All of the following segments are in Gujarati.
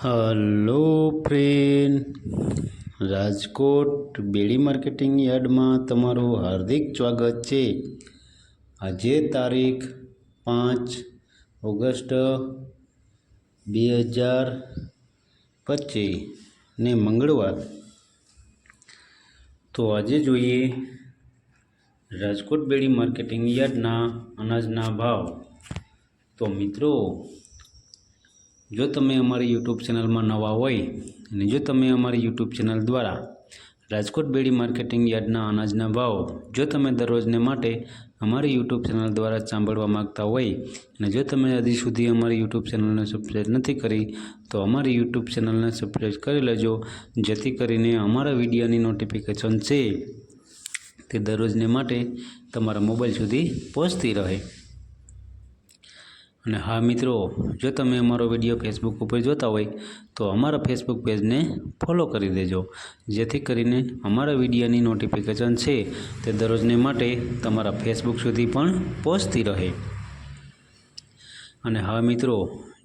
હલો ફ્રેન્ડ, રાજકોટ બેડી માર્કેટિંગ યાર્ડમાં તમારું હાર્દિક સ્વાગત છે। આજે તારીખ 5 ઓગસ્ટ 2025 ને મંગળવાર। તો આજે જોઈએ રાજકોટ બેડી માર્કેટિંગ યાર્ડના અનાજના ભાવ। તો મિત્રો, જો તમે અમારી યુટ્યુબ ચેનલમાં નવા હોય અને જો તમે અમારી યુટ્યુબ ચેનલ દ્વારા રાજકોટ બેડી માર્કેટિંગ યાર્ડના અનાજના ભાવ જો તમે દરરોજને માટે અમારી યુટ્યુબ ચેનલ દ્વારા સાંભળવા માગતા હોય અને જો તમે હજી સુધી અમારી યુટ્યુબ ચેનલને સબસ્ક્રાઈબ નથી કરી તો અમારી યુટ્યુબ ચેનલને સબસ્ક્રાઈબ કરી લેજો, જેથી કરીને અમારા વિડીયોની નોટિફિકેશન છે તે દરરોજને માટે તમારા મોબાઈલ સુધી પહોંચતી રહે। અને હા મિત્રો, જો તમે અમારો વિડીયો ફેસબુક ઉપર જોતા હોય તો અમારા ફેસબુક પેજને ફોલો કરી દેજો, જેથી કરીને અમારા વિડીયોની નોટિફિકેશન છે તે દરરોજને માટે તમારા ફેસબુક સુધી પણ પહોંચતી રહે। અને હા મિત્રો,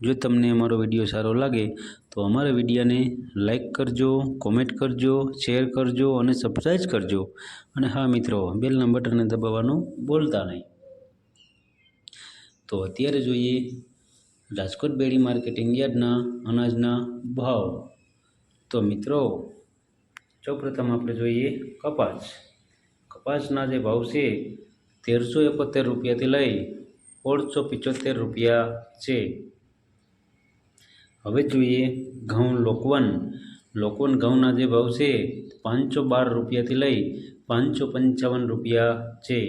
જો તમને અમારો વિડીયો સારો લાગે તો અમારા વિડીયોને લાઈક કરજો, કોમેન્ટ કરજો, શેર કરજો અને સબસ્ક્રાઈબ કરજો। અને હા મિત્રો, બેલના બટનને દબાવવાનું ભૂલતા નહીં। તો અત્યારે જોઈએ રાજકોટ બેડી માર્કેટિંગ યાર્ડના અનાજના ભાવ। તો મિત્રો, સૌપ્રથમ આપણે જોઈએ કપાસના જે ભાવ છે 1371 રૂપિયાથી લઈ 1675 રૂપિયા છે। હવે જોઈએ ઘઉં લોકવન ઘઉંના જે ભાવ છે 512 રૂપિયાથી લઈ 555 રૂપિયા છે।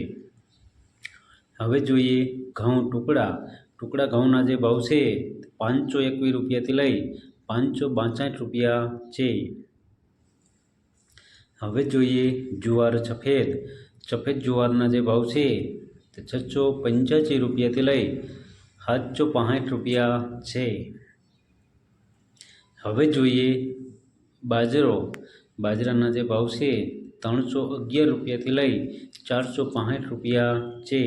હવે જોઈએ ઘઉં ટુકડા ઘઉંના જે ભાવ છે 521 રૂપિયાથી લઈ 562 રૂપિયા છે। હવે જોઈએ જુવાર સફેદ જુવારના જે ભાવ છે તે 685 રૂપિયાથી લઈ 765 રૂપિયા છે। હવે જોઈએ બાજરાના જે ભાવ છે 311 રૂપિયાથી લઈ 465 રૂપિયા છે।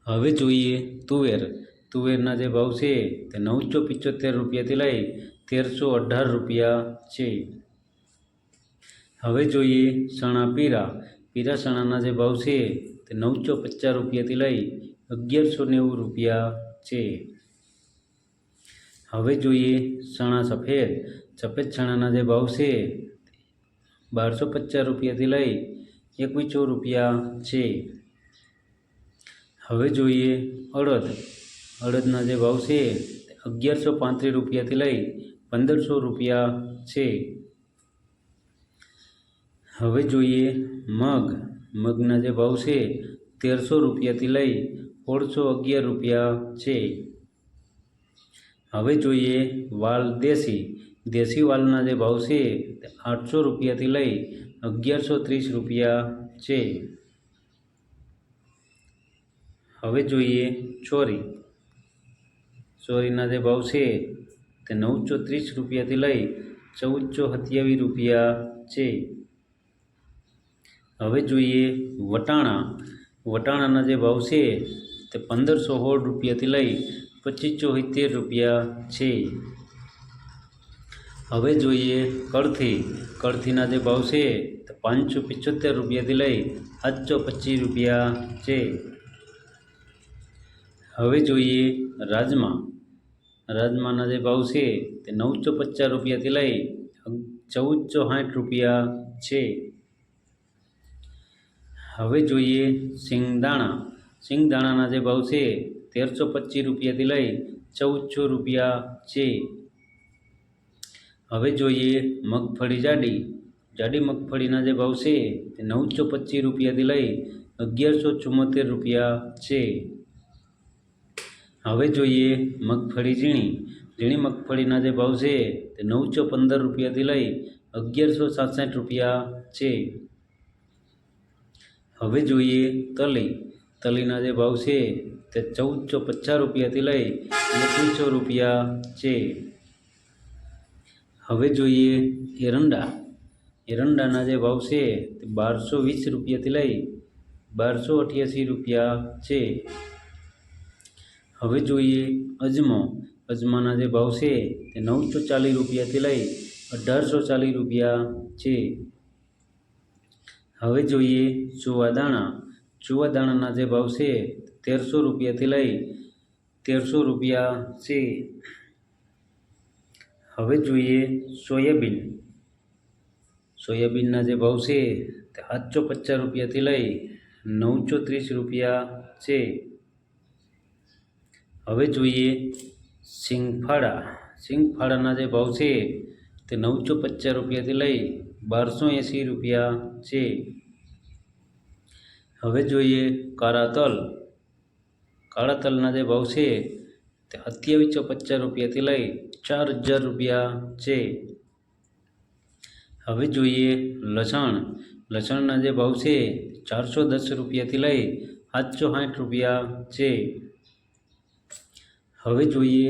હવે જોઈએ તુવેરના જે ભાવ છે તે 975 રૂપિયાથી લઈ 1318 રૂપિયા છે। હવે જોઈએ પીળા ચણાના જે ભાવ છે તે 950 રૂપિયાથી લઈ 1190 રૂપિયા છે। હવે જોઈએ ચણા સફેદ ચણાના જે ભાવ છે 1250 રૂપિયાથી લઈ 2100 રૂપિયા છે। હવે જોઈએ અડદના જે ભાવ છે 1135 રૂપિયાથી લઈ 1500 રૂપિયા છે। હવે જોઈએ મગના જે ભાવ છે 1300 રૂપિયાથી લઈ 1611 રૂપિયા છે। હવે જોઈએ દેશી વાલના જે ભાવ છે 800 રૂપિયાથી લઈ 1130 રૂપિયા છે। હવે જોઈએ ચોરીના જે ભાવ છે તે 930 રૂપિયાથી લઈ 1427 રૂપિયા છે। હવે જોઈએ વટાણાના જે ભાવ છે તે 1516 રૂપિયાથી લઈ 2570 રૂપિયા છે। હવે જોઈએ કળથીના જે ભાવ છે તે 575 રૂપિયાથી લઈ 725 રૂપિયા છે। હવે જોઈએ રાજમાના જે ભાવ છે તે 950 રૂપિયાથી લઈ 1460 રૂપિયા છે। હવે જોઈએ સિંગદાણાના જે ભાવ છે 1325 રૂપિયાથી લઈ 1400 રૂપિયા છે। હવે જોઈએ જાડી મગફળીના જે ભાવ છે તે 925 રૂપિયાથી લઈ 1174 રૂપિયા છે। હવે જોઈએ ઝીણી મગફળીના જે ભાવ છે તે 915 રૂપિયાથી લઈ 1167 રૂપિયા છે। હવે જોઈએ તલીના જે ભાવ છે તે 1450 રૂપિયાથી લઈ 2100 રૂપિયા છે। હવે જોઈએ એરંડાના જે ભાવ છે તે 1220 રૂપિયાથી લઈ 1288 રૂપિયા છે। હવે જોઈએ અજમાના જે ભાવ છે તે 940 રૂપિયાથી લઈ 1840 રૂપિયા છે। હવે જોઈએ ચુવાદાણાના જે ભાવ છે 1300 રૂપિયાથી લઈ 1300 રૂપિયા છે। હવે જોઈએ સોયાબીનના જે ભાવ છે તે 750 રૂપિયાથી લઈ 930 રૂપિયા છે। હવે જોઈએ સિંગફાળાના જે ભાવ છે તે 950 રૂપિયાથી લઈ 1280 રૂપિયા છે। હવે જોઈએ કાળા તલના જે ભાવ છે તે 2750 રૂપિયાથી લઈ 4000 રૂપિયા છે। હવે જોઈએ લસણના જે ભાવ છે 410 રૂપિયાથી લઈ 760 રૂપિયા છે। હવે જોઈએ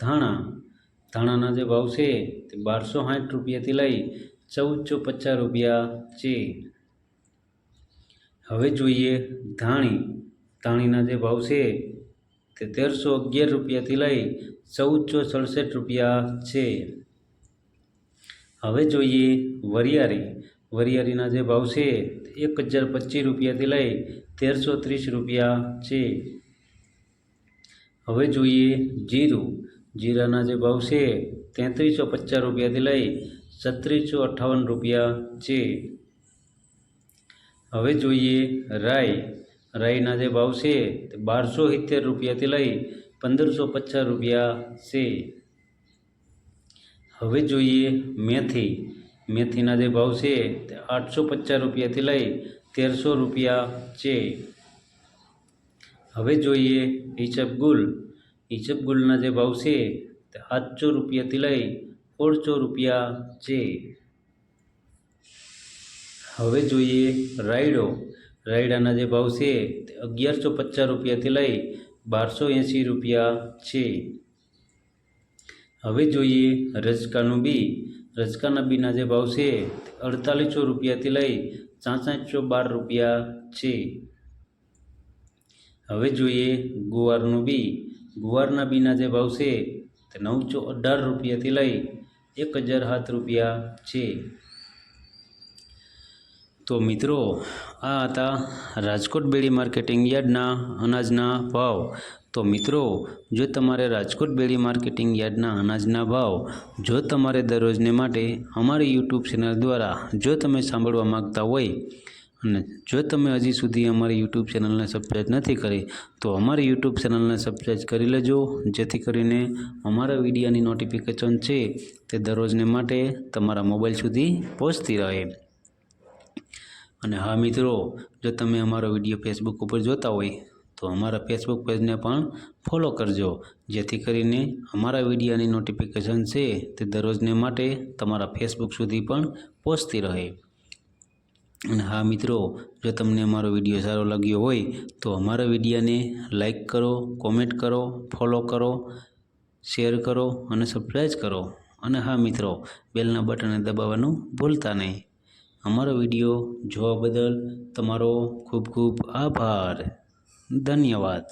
ધાણાના જે ભાવ છે તે 1260 રૂપિયાથી લઈ 1450 રૂપિયા છે। હવે જોઈએ ધાણીના જે ભાવ છે તે 1311 રૂપિયાથી લઈ 1467 રૂપિયા છે। હવે જોઈએ વરિયાળીના જે ભાવ છે તે 1025 રૂપિયાથી લઈ 1330 રૂપિયા છે। હવે જોઈએ જીરાના જે ભાવ છે 3350 રૂપિયાથી લઈ 3658 રૂપિયા છે। હવે જોઈએ રાઈના જે ભાવ છે તે 1270 રૂપિયાથી લઈ 1550 રૂપિયા છે। હવે જોઈએ મેથીના જે ભાવ છે તે 850 રૂપિયાથી લઈ 1300 રૂપિયા છે। હવે જોઈએ ઈસબગુલના જે ભાવ છે તે 700 રૂપિયાથી લઈ 1400 રૂપિયા છે। હવે જોઈએ રાયડાના જે ભાવ છે તે 1150 રૂપિયાથી લઈ 1280 રૂપિયા છે। હવે જોઈએ રજકાના બીના જે ભાવ છે તે 4800 રૂપિયાથી લઈ 6512 રૂપિયા છે। હવે જોઈએ ગુવારના બીના જે ભાવ છે તે 918 રૂપિયાથી લઈ 1007 રૂપિયા છે। તો મિત્રો આ હતા રાજકોટ બેડી માર્કેટિંગ યાર્ડના અનાજના ભાવ। તો મિત્રો જો તમારે રાજકોટ બેડી માર્કેટિંગ યાર્ડના અનાજના ભાવ જો તમારે દરરોજને માટે અમારી યુટ્યુબ ચેનલ દ્વારા જો તમે સાંભળવા માગતા હોય અને જો તમે હજી સુધી અમારી યુટ્યુબ ચેનલને સબસ્ક્રાઈબ નથી કરી તો અમારી યુટ્યુબ ચેનલને સબસ્ક્રાઈબ કરી લેજો, જેથી કરીને અમારા વિડીયોની નોટિફિકેશન છે તે દરરોજને માટે તમારા મોબાઈલ સુધી પહોંચતી રહે। અને હા મિત્રો, જો તમે અમારો વિડીયો ફેસબુક ઉપર જોતા હોય તો અમારા ફેસબુક પેજને પણ ફોલો કરજો, જેથી કરીને અમારા વિડીયોની નોટિફિકેશન છે તે દરરોજને માટે તમારા ફેસબુક સુધી પણ પહોંચતી રહે। અને હા મિત્રો, જો તમને અમારો વિડીયો સારો લાગ્યો હોય તો અમારા વિડીયોને લાઈક કરો, કોમેન્ટ કરો, ફોલો કરો, શેર કરો અને સબસ્ક્રાઈબ કરો। અને હા મિત્રો, બેલના બટનને દબાવવાનું ભૂલતા નહીં। અમારો વિડીયો જોવા બદલ તમારો ખૂબ ખૂબ આભાર, ધન્યવાદ।